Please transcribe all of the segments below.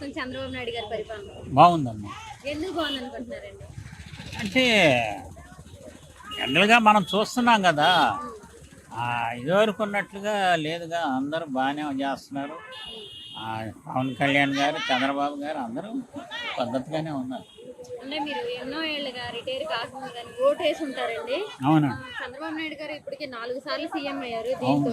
ప్రస్తుతం చంద్రబాబు నాయుడు గారి పరిపాలన? బాగుందమ్మా. ఎందుకు బాగుంది అనుకుంటున్నారండి? అంటే జనరల్గా మనం చూస్తున్నాం కదా, ఇదివరకు ఉన్నట్లుగా లేదుగా, అందరూ బాగానే చేస్తున్నారు. పవన్ కళ్యాణ్ గారు, చంద్రబాబు గారు అందరూ పద్ధతిగానే ఉన్నారు. అంటే మీరు ఎన్నో ఏళ్ళుగా రిటైర్ కాకుండా కానీ ఓటు వేసి ఉంటారండి. అవునా? చంద్రబాబు నాయుడు గారు ఇప్పటికే 4 సార్లు సీఎం అయ్యారు. దీంతో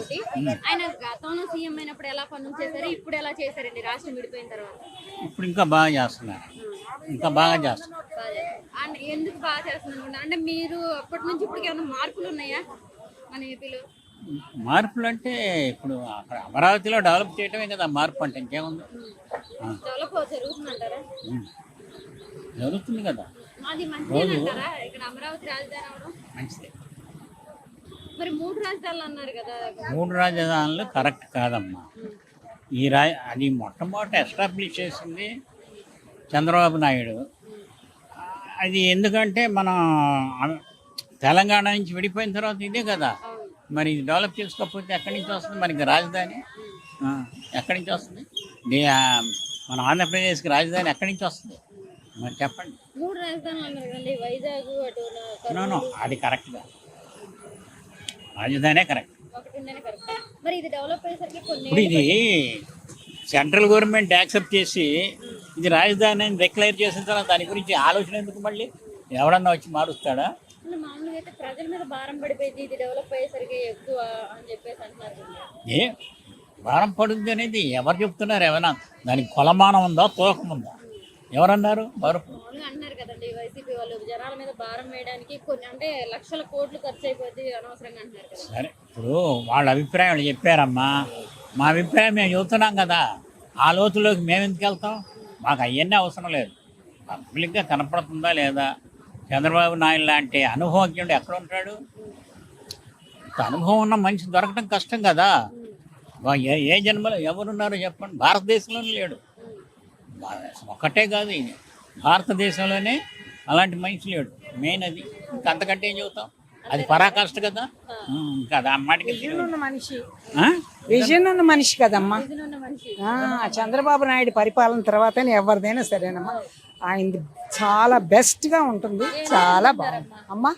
ఆయన గతంలో సీఎం అయినప్పుడు ఎలా పనులు చేశారు, ఇప్పుడు ఎలా చేశారండి రాష్ట్రం విడిపోయిన తర్వాత? ఇప్పుడు ఇంకా బాగా చేస్తున్నారు, ఇంకా బాగా చేస్తున్నారు. అండ్ ఎందుకు బాగా చేస్తున్నారు అంటే మీరు అప్పటి నుంచి ఇప్పటికి ఏమైనా మార్పులు ఉన్నాయా మన ఏపీలో? మార్పులు అంటే ఇప్పుడు అక్కడ అమరావతిలో డెవలప్ చేయటమే కదా మార్పు అంటే, ఇంకేముంది? డెవలప్ జరుగుతుందంటారా? జరుగుతుంది కదా. అది మంచిదేనంటారా ఇక్కడ అమరావతి రాజధాని అవడం? మంచిదే. మరి 3 రాజధానులు అన్నారు కదా. 3 రాజధానులు కరెక్ట్ కాదమ్మా. అది మొట్టమొదట ఎస్టాబ్లిష్ చేసింది చంద్రబాబు నాయుడు. అది ఎందుకంటే మన తెలంగాణ నుంచి విడిపోయిన తర్వాత ఇదే కదా, మరి ఇది డెవలప్ చేసుకోకపోతే ఎక్కడి నుంచి వస్తుంది మనకి రాజధాని? ఎక్కడి నుంచి వస్తుంది? మన ఆంధ్రప్రదేశ్కి రాజధాని ఎక్కడి నుంచి వస్తుంది మరి చెప్పండి. 3 రాజధానులు అన్నారు కదండి, వైజాగ్ నో అది కరెక్ట్గా, రాజధానే కరెక్ట్. మరి ఇది డెవలప్ అయ్యేసరికి ఇప్పుడు ఇది సెంట్రల్ గవర్నమెంట్ యాక్సెప్ట్ చేసి ఇది రాజధాని అని డిక్లేర్ చేసిన తర్వాత దాని గురించి ఆలోచన ఎందుకు? మళ్ళీ ఎవడన్నా వచ్చి మారుస్తాడా? మామూలుగా అయితే ప్రజల మీద భారం పడిపోయింది, ఇది డెవలప్ అయ్యేసరికి ఎక్కువ అని చెప్పేసి అంటున్నారు. ఏ భారం పడుద్ది అనేది ఎవరు చెప్తున్నారు? ఏమైనా దానికి కొలమానం ఉందా, తూకం ఉందా? ఎవరన్నారు? అన్నారు కదండి వైసీపీ వాళ్ళు, జనాల మీద భారం వేయడానికి కొన్ని అంటే లక్షల కోట్లు ఖర్చు అయిపోద్ది అనవసరంగా అంటున్నారు కదా. సరే, ఇప్పుడు వాళ్ళ అభిప్రాయం వాళ్ళు చెప్పారమ్మా, మా అభిప్రాయం మేము చెబుతున్నాం కదా, ఆ లోతులోకి మేము ఎందుకు వెళ్తాం? మాకు అవన్నీ అవసరం లేదు. పబ్లిక్గా కనపడుతుందా లేదా? చంద్రబాబు నాయుడు లాంటి అనుభవజ్ఞుడు ఎక్కడ ఉంటాడు? అనుభవం ఉన్న మనిషి దొరకడం కష్టం కదా. ఏ జన్మలో ఎవరున్నారో చెప్పండి. భారతదేశంలోనే లేడు. ఒక్కటే కాదు, ఇది భారతదేశంలోనే అలాంటి మనిషి లేడు. మెయిన్ అది. ఇంకా అంతకంటే ఏం చెబుతాం? అది పరాకాష్ట కదా. ఇంకా అది అమ్మాటికి విజన్ ఉన్న మనిషి కదమ్మా. చంద్రబాబు నాయుడు పరిపాలన తర్వాతనే ఎవరిదైనా సరేనమ్మా, ఆయనది చాలా బెస్ట్గా ఉంటుంది. చాలా బాగుంది అమ్మా.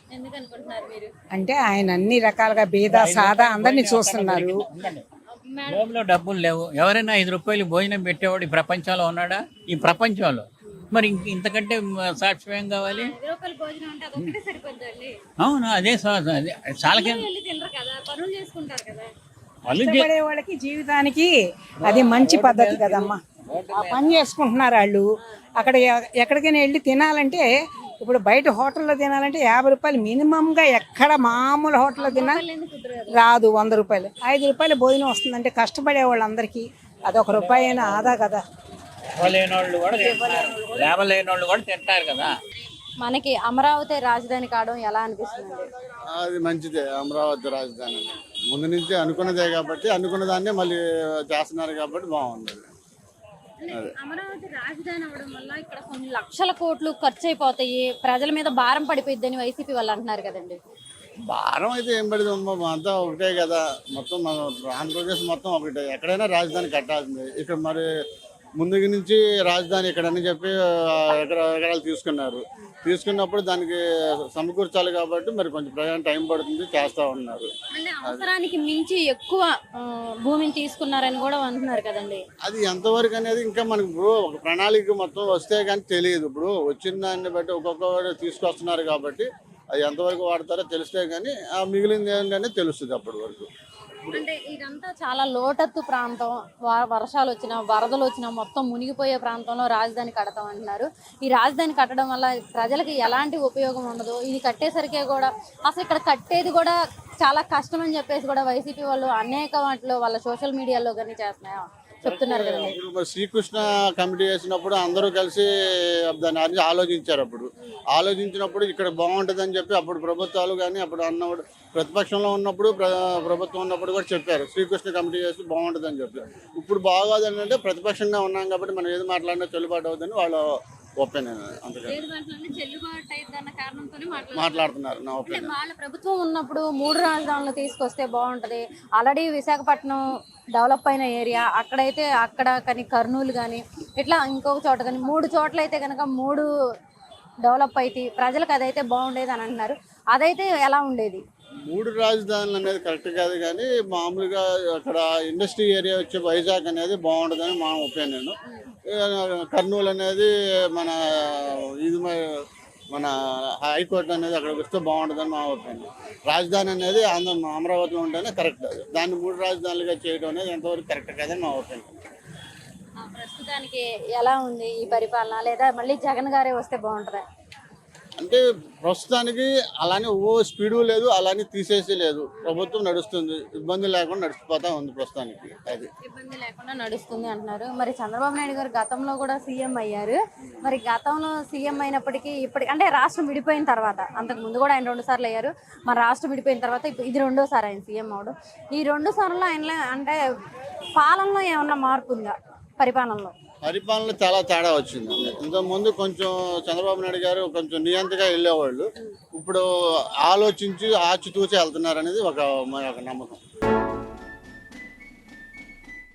అంటే ఆయన అన్ని రకాలుగా భేద సాదా అందరినీ చూస్తున్నారు. జేబులో డబ్బులు లేవు, ఎవరైనా 5 రూపాయలు భోజనం పెట్టేవాడు ఈ ప్రపంచంలో ఉన్నాడా? ఈ ప్రపంచంలో మరి ఇంతకంటే సాక్ష్యం కావాలి? అవును, అదే చాలా వాళ్ళకి జీవితానికి అది మంచి పద్ధతి కదమ్మా. ఆ పని చేసుకుంటున్నారు వాళ్ళు. అక్కడ ఎక్కడికైనా వెళ్ళి తినాలంటే, ఇప్పుడు బయట హోటల్లో తినాలంటే 50 రూపాయలు మినిమంగా, ఎక్కడ మామూలు హోటల్లో తినా రాదు. 100 రూపాయలు 5 రూపాయల భోజనం వస్తుందంటే కష్టపడే వాళ్ళందరికీ అదొక రూపాయి అయినా ఆదా కదా. మనకి అమరావతి రాజధాని కావడం ఎలా అనిపిస్తుంది? అది మంచిదే. అమరావతి రాజధాని ముందు నుంచి అనుకున్నదే కాబట్టి, అనుకున్న దాన్ని మళ్ళీ చేస్తున్నారు కాబట్టి బాగుంది. అమరావతి రాజధాని అవడం వల్ల ఇక్కడ కొన్ని లక్షల కోట్లు ఖర్చు అయిపోతాయి, ప్రజల మీద భారం పడిపోయింది అని వైసీపీ వాళ్ళు అంటున్నారు కదండి. భారం అయితే ఏం పడింది, అంతా ఒకటే కదా. మొత్తం మన ఆంధ్రప్రదేశ్ మొత్తం ఒకటే, ఎక్కడైనా రాజధాని కట్టాల్సింది. ఇక్కడ మరి ముందుకు నుంచి రాజధాని ఇక్కడని చెప్పి ఎకరాలు తీసుకున్నప్పుడు దానికి సమకూర్చాలి కాబట్టి మరి కొంచెం ప్రయాణం టైం పడుతుంది, చేస్తూ ఉన్నారు. అవసరానికి మించి ఎక్కువ భూమిని తీసుకున్నారని కూడా అంటున్నారు కదండి. అది ఎంతవరకు అనేది ఇంకా మనకు ఒక ప్రణాళిక మొత్తం వస్తే కానీ తెలియదు. ఇప్పుడు వచ్చిన దాన్ని బట్టి ఒక్కొక్క తీసుకొస్తున్నారు కాబట్టి అది ఎంతవరకు వాడతారో తెలిస్తే కానీ ఆ మిగిలింది ఏంటనే తెలుస్తుంది అప్పటి వరకు. అంటే ఇదంతా చాలా లోతట్టు ప్రాంతం, వర్షాలు వచ్చినా వరదలు వచ్చినా మొత్తం మునిగిపోయే ప్రాంతంలో రాజధాని కడతాం అంటున్నారు. ఈ రాజధాని కట్టడం వల్ల ప్రజలకు ఎలాంటి ఉపయోగం ఉండదు. ఇది కట్టేసరికే కూడా అసలు ఇక్కడ కట్టేది కూడా చాలా కష్టం అని చెప్పేసి కూడా వైసీపీ వాళ్ళు అనేక వాటిలో వాళ్ళ సోషల్ మీడియాలో కానీ చెప్తున్నారు కదండి. ఇప్పుడు శ్రీకృష్ణ కమిటీ వేసినప్పుడు అందరూ కలిసి దాన్ని ఆలోచించారు. ఆలోచించినప్పుడు ఇక్కడ బాగుంటుంది అని చెప్పి అప్పుడు ప్రభుత్వాలు కానీ అప్పుడు అన్నప్పుడు ప్రతిపక్షంలో ఉన్నప్పుడు ప్రభుత్వం ఉన్నప్పుడు కూడా చెప్పారు, శ్రీకృష్ణ కమిటీ చేసి బాగుంటుంది అని చెప్పి. ఇప్పుడు బాగోదని అంటే ప్రతిపక్షంగా ఉన్నాం కాబట్టి మనం ఏది మాట్లాడినా చెల్లుబాటు అవుతుందని వాళ్ళు ఒపీనియన్. అందుకని లేదు అంటే చెల్లుబాటు అయిందన్న కారణంతోనే మాట్లాడుతున్నారు నా అంటే ఒపీనియన్. వాళ్ళ ప్రభుత్వం ఉన్నప్పుడు 3 రాజధానులు తీసుకొస్తే బాగుంటది. ఆల్రెడీ విశాఖపట్నం డెవలప్ అయిన ఏరియా, అక్కడైతే అక్కడ కానీ కర్నూలు కానీ ఇట్లా ఇంకొక చోట కానీ 3 చోట్ల అయితే కనుక 3 డెవలప్ అయితే ప్రజలకు అదైతే బాగుండేది అని అంటున్నారు. అదైతే ఎలా ఉండేది? 3 రాజధానులు అనేది కరెక్ట్ కాదు, కానీ మామూలుగా అక్కడ ఇండస్ట్రీ ఏరియా వచ్చే వైజాగ్ అనేది బాగుంటుందని మా ఒపీనియన్. కర్నూలు అనేది మన ఇది మన హైకోర్టు అనేది అక్కడికి వస్తే బాగుంటుందని మా ఒపీనియన్. రాజధాని అనేది అమరావతిలో ఉంటేనే కరెక్ట్. అది దాన్ని 3 రాజధానులుగా చేయడం అనేది ఎంతవరకు కరెక్ట్ కాదని మా ఒపీనియన్. ప్రస్తుతానికి ఎలా ఉంది ఈ పరిపాలన, లేదా మళ్ళీ జగన్ గారే వస్తే బాగుంటుందా? అంటే ప్రస్తుతానికి అలానే స్పీడు లేదు, అలానే తీసేసి లేదు. ప్రభుత్వం నడుస్తుంది, ఇబ్బంది లేకుండా నడిచిపోతా ఉంది ప్రస్తుతానికి. అది ఇబ్బంది లేకుండా నడుస్తుంది అంటున్నారు. మరి చంద్రబాబు నాయుడు గారు గతంలో కూడా సీఎం అయ్యారు. మరి గతంలో సీఎం అయినప్పటికీ ఇప్పటికి అంటే రాష్ట్రం విడిపోయిన తర్వాత, అంతకు ముందు కూడా ఆయన 2 సార్లు అయ్యారు. మరి రాష్ట్రం విడిపోయిన తర్వాత ఇది 2వ సారి ఆయన సీఎం అవడం. ఈ 2 సార్లు ఆయన అంటే పాలనలో ఏమన్నా మార్పు ఉందా? పరిపాలనలో చాలా తేడా వచ్చింది. ఇంతకుముందు కొంచెం చంద్రబాబు నాయుడు గారు కొంచెం నియంతగా వెళ్ళేవాళ్ళు, ఇప్పుడు ఆలోచించి ఆచితూచి వెళ్తున్నారు అనేది ఒక నమ్మకం.